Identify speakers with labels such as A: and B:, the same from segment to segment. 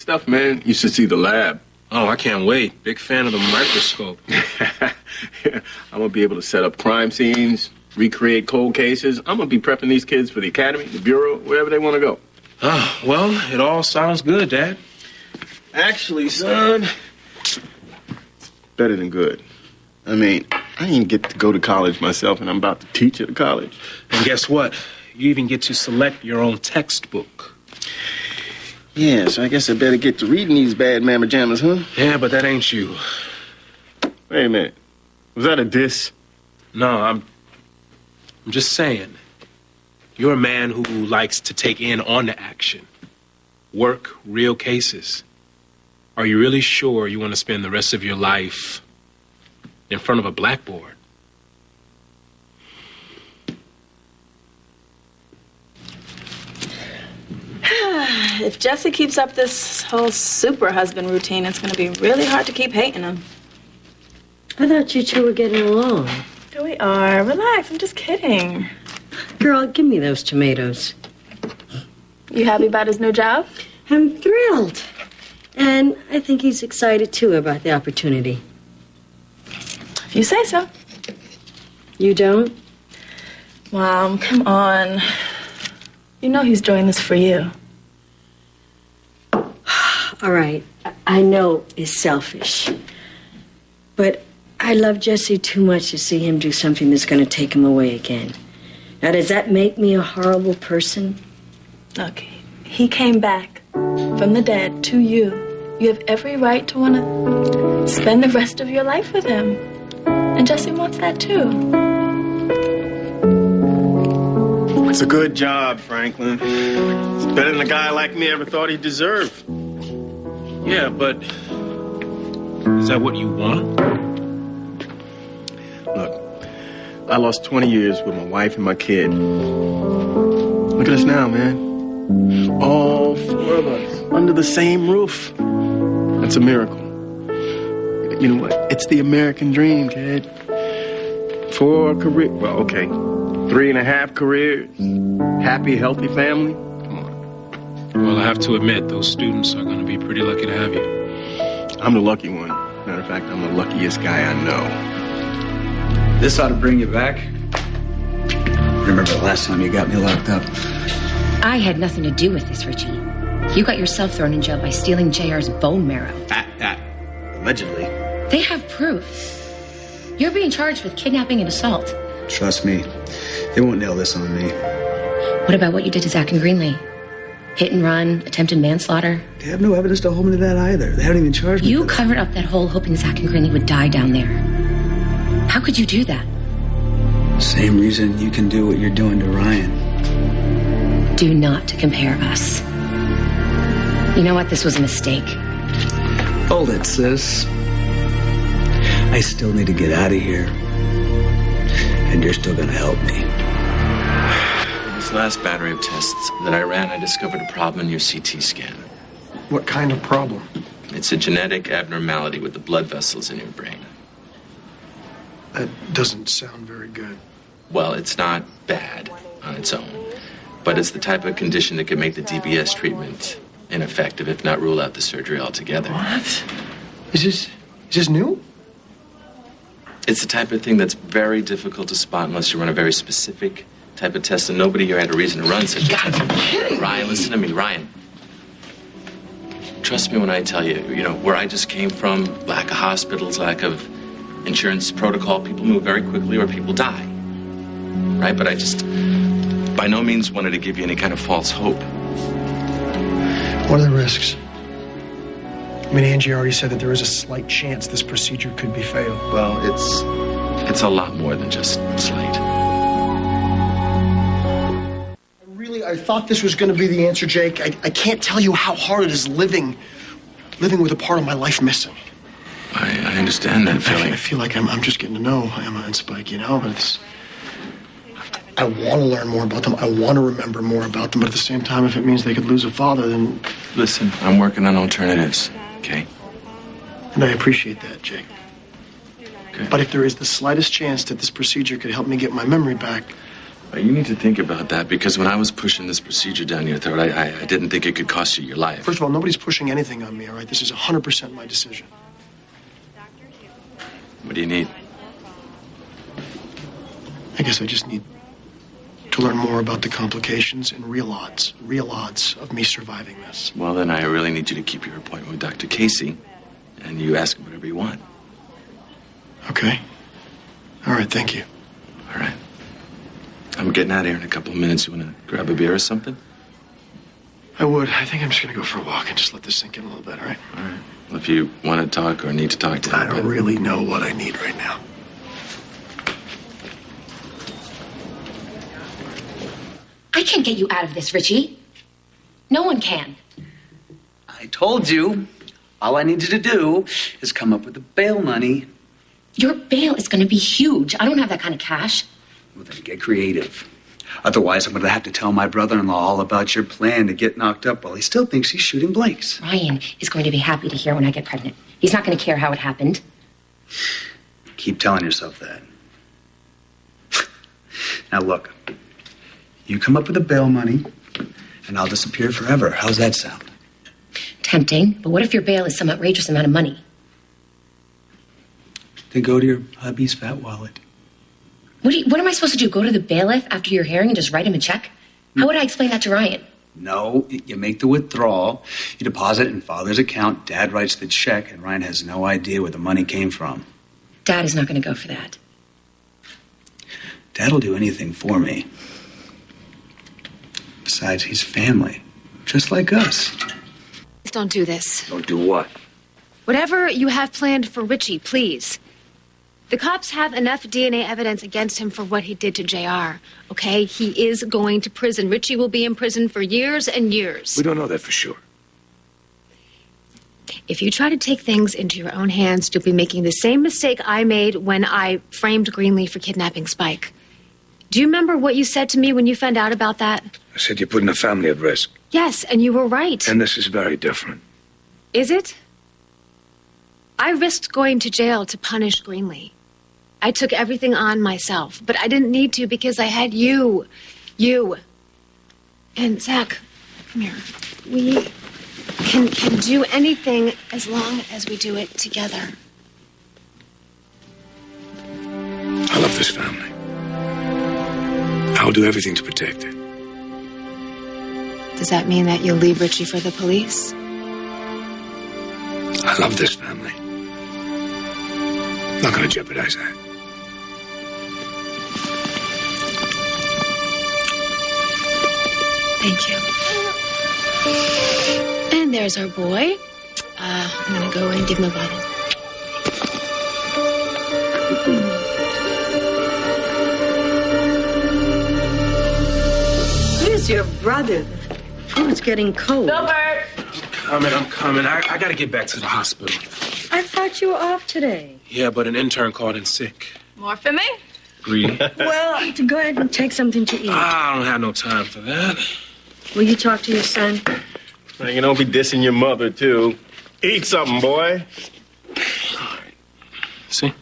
A: stuff, man. You should see the lab.
B: Oh, I can't wait. Big fan of the microscope.
A: I'm gonna be able to set up crime scenes, recreate cold cases. I'm gonna be prepping these kids for the academy, the bureau, wherever they want to go.
B: Oh, well, it all sounds good, Dad.
A: Actually, son, better than good. I mean, I didn't get to go to college myself, and I'm about to teach at a college.
B: And guess what? You even get to select your own textbook.
A: Yeah, so I guess I better get to reading these bad mamma jammas, huh?
B: Yeah, but that ain't you.
A: Wait a minute. Was that a diss?
B: No, I'm just saying. You're a man who likes to take in on the action. Work real cases. Are you really sure you want to spend the rest of your life in front of a blackboard?
C: If Jesse keeps up this whole super husband routine, it's going to be really hard to keep hating him.
D: I thought you two were getting along.
C: Here we are. Relax. I'm just kidding.
D: Girl, give me those tomatoes.
C: You happy about his new job?
D: I'm thrilled. And I think he's excited, too, about the opportunity.
C: If you say so.
D: You don't?
C: Mom, come on. You know he's doing this for you.
D: All right. I know it's selfish. But I love Jesse too much to see him do something that's going to take him away again. Now, does that make me a horrible person?
C: Look, he came back from the dead to you. You have every right to want to spend the rest of your life with him. And Jesse wants that too.
A: It's a good job, Franklin. It's better than a guy like me ever thought he deserved.
B: Yeah, but is that what you want?
A: Look, I lost 20 years with my wife and my kid. Look at us now, man. All four of us under the same roof. That's a miracle. You know what? It's the American dream, kid. 4 careers. Well, okay. 3.5 careers. Happy, healthy family. Come on.
B: Well, I have to admit, those students are going to be pretty lucky to have you.
A: I'm the lucky one. Matter of fact, I'm the luckiest guy I know.
E: This ought to bring you back. Remember the last time you got me locked up?
F: I had nothing to do with this, Richie. You got yourself thrown in jail by stealing JR's bone marrow.
E: Allegedly.
F: They have proof. You're being charged with kidnapping and assault.
E: Trust me, they won't nail this on me.
F: What about what you did to Zach and Greenlee? Hit and run, attempted manslaughter?
E: They have no evidence to hold me to that either. They haven't even charged me.
F: You covered up that hole hoping Zach and Greenlee would die down there. How could you do that?
E: Same reason you can do what you're doing to Ryan.
F: Do not compare us. You know what? This was a mistake.
E: Hold it, sis. I still need to get out of here. And you're still gonna help me.
G: This last battery of tests that I ran, I discovered a problem in your CT scan.
H: What kind of problem?
G: It's a genetic abnormality with the blood vessels in your brain.
H: That doesn't sound very good.
G: Well, it's not bad on its own, but it's the type of condition that could make the DBS treatment ineffective, if not rule out the surgery altogether.
H: What? Is this new?
G: It's the type of thing that's very difficult to spot unless you run a very specific type of test, and nobody here had a reason to run such a test. Ryan, listen to me, Ryan. Trust me when I tell you, where I just came from, lack of hospitals, lack of insurance protocol, people move very quickly or people die. Right? But I just, by no means wanted to give you any kind of false hope.
H: What are the risks? I mean, Angie already said that there is a slight chance this procedure could be fatal.
G: Well, it's a lot more than just slight.
H: I thought this was going to be the answer, Jake. I can't tell you how hard it is living with a part of my life missing.
G: I understand that feeling.
H: I feel like I'm just getting to know Emma and Spike, but it's... I want to learn more about them. I want to remember more about them. But at the same time, if it means they could lose a father, then...
G: Listen, I'm working on alternatives, okay?
H: And I appreciate that, Jake.
G: Okay.
H: But if there is the slightest chance that this procedure could help me get my memory back,
G: You need to think about that, because when I was pushing this procedure down your throat, I didn't think it could cost you your life.
H: First of all, nobody's pushing anything on me, all right? This is 100% my decision.
G: What do you need?
H: I guess I just need to learn more about the complications and real odds of me surviving this.
G: Well, then I really need you to keep your appointment with Dr. Casey, and you ask him whatever you want.
H: Okay. All right, thank you.
G: All right. I'm getting out of here in a couple of minutes. You want to grab a beer or something?
H: I would. I think I'm just going to go for a walk and just let this sink in a little bit, all right?
G: All right. Well, if you want to talk or need to talk to him.
H: I don't really know what I need right now.
F: I can't get you out of this, Richie. No one can.
E: I told you. All I need you to do is come up with the bail money.
F: Your bail is going to be huge. I don't have that kind of cash.
E: Well, then get creative. Otherwise, I'm going to have to tell my brother-in-law all about your plan to get knocked up while he still thinks he's shooting blanks.
F: Ryan is going to be happy to hear when I get pregnant. He's not going to care how it happened.
E: Keep telling yourself that. Now, look. You come up with the bail money, and I'll disappear forever. How's that sound?
F: Tempting, but what if your bail is some outrageous amount of money?
E: Then go to your hubby's fat wallet.
F: What am I supposed to do? Go to the bailiff after your hearing and just write him a check? How would I explain that to Ryan?
E: No, you make the withdrawal, you deposit it in Father's account, Dad writes the check, and Ryan has no idea where the money came from.
F: Dad is not going to go for that.
E: Dad'll do anything for me. Besides, he's family, just like us.
I: Please don't do this.
E: Don't do what?
I: Whatever you have planned for Richie, please. The cops have enough DNA evidence against him for what he did to JR, okay? He is going to prison. Richie will be in prison for years and years.
J: We don't know that for sure.
I: If you try to take things into your own hands, you'll be making the same mistake I made when I framed Greenlee for kidnapping Spike. Do you remember what you said to me when you found out about that?
J: I said you're putting a family at risk.
I: Yes, and you were right.
J: And this is very different.
I: Is it? I risked going to jail to punish Greenlee. I took everything on myself, but I didn't need to because I had you. You. And Zach, come here. We can do anything as long as we do it together.
J: I love this family. I'll do everything to protect it.
I: Does that mean that you'll leave Richie for the police?
J: I love this family. I'm not going to jeopardize that.
I: Thank you. And there's our boy. I'm going to go and give him a bottle.
D: Where's your brother? Oh, it's getting cold.
C: Gilbert!
B: I'm coming. I got to get back to the hospital.
D: I thought you were off today.
B: Yeah, but an intern called in sick.
C: More for me?
B: Greedy.
D: Well, go ahead and take something to eat.
B: I don't have no time for that.
D: Will you talk to your son?
A: Man, you don't be dissing your mother, too. Eat something, boy.
B: All right. See?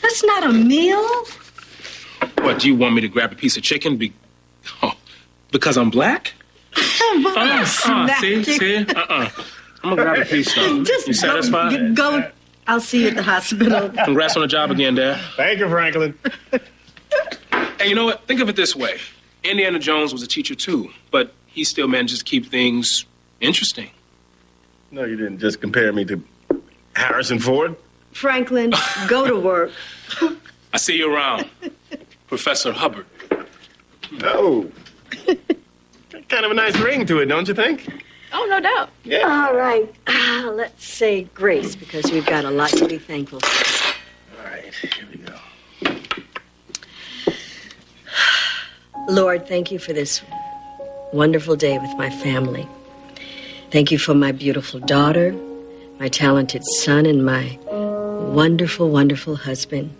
D: That's not a meal.
B: What, do you want me to grab a piece of chicken because I'm black?
D: Smack you.
B: See? I'm gonna grab a piece though.
D: Just
B: you satisfied?
D: Go. I'll see you at the hospital.
B: Congrats on the job again, Dad.
A: Thank you, Franklin.
B: Hey, you know what? Think of it this way. Indiana Jones was a teacher too, but he still manages to keep things interesting.
A: No, you didn't just compare me to Harrison Ford.
D: Franklin, go to work.
B: I see you around, Professor Hubbard.
A: Oh. Got kind of a nice ring to it, don't you think?
C: Oh, no doubt.
A: Yeah.
D: All right. Let's say grace because we've got a lot to be thankful for.
A: All right, here we go.
D: Lord, thank you for this wonderful day with my family. Thank you for my beautiful daughter, my talented son, and my wonderful, wonderful husband,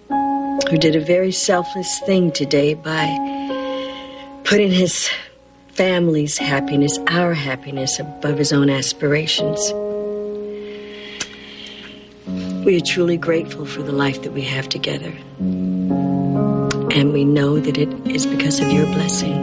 D: who did a very selfless thing today by putting his family's happiness, our happiness, above his own aspirations. We are truly grateful for the life that we have together. And we know that it is because of your blessing.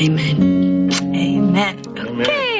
D: Amen.
C: Amen. Okay.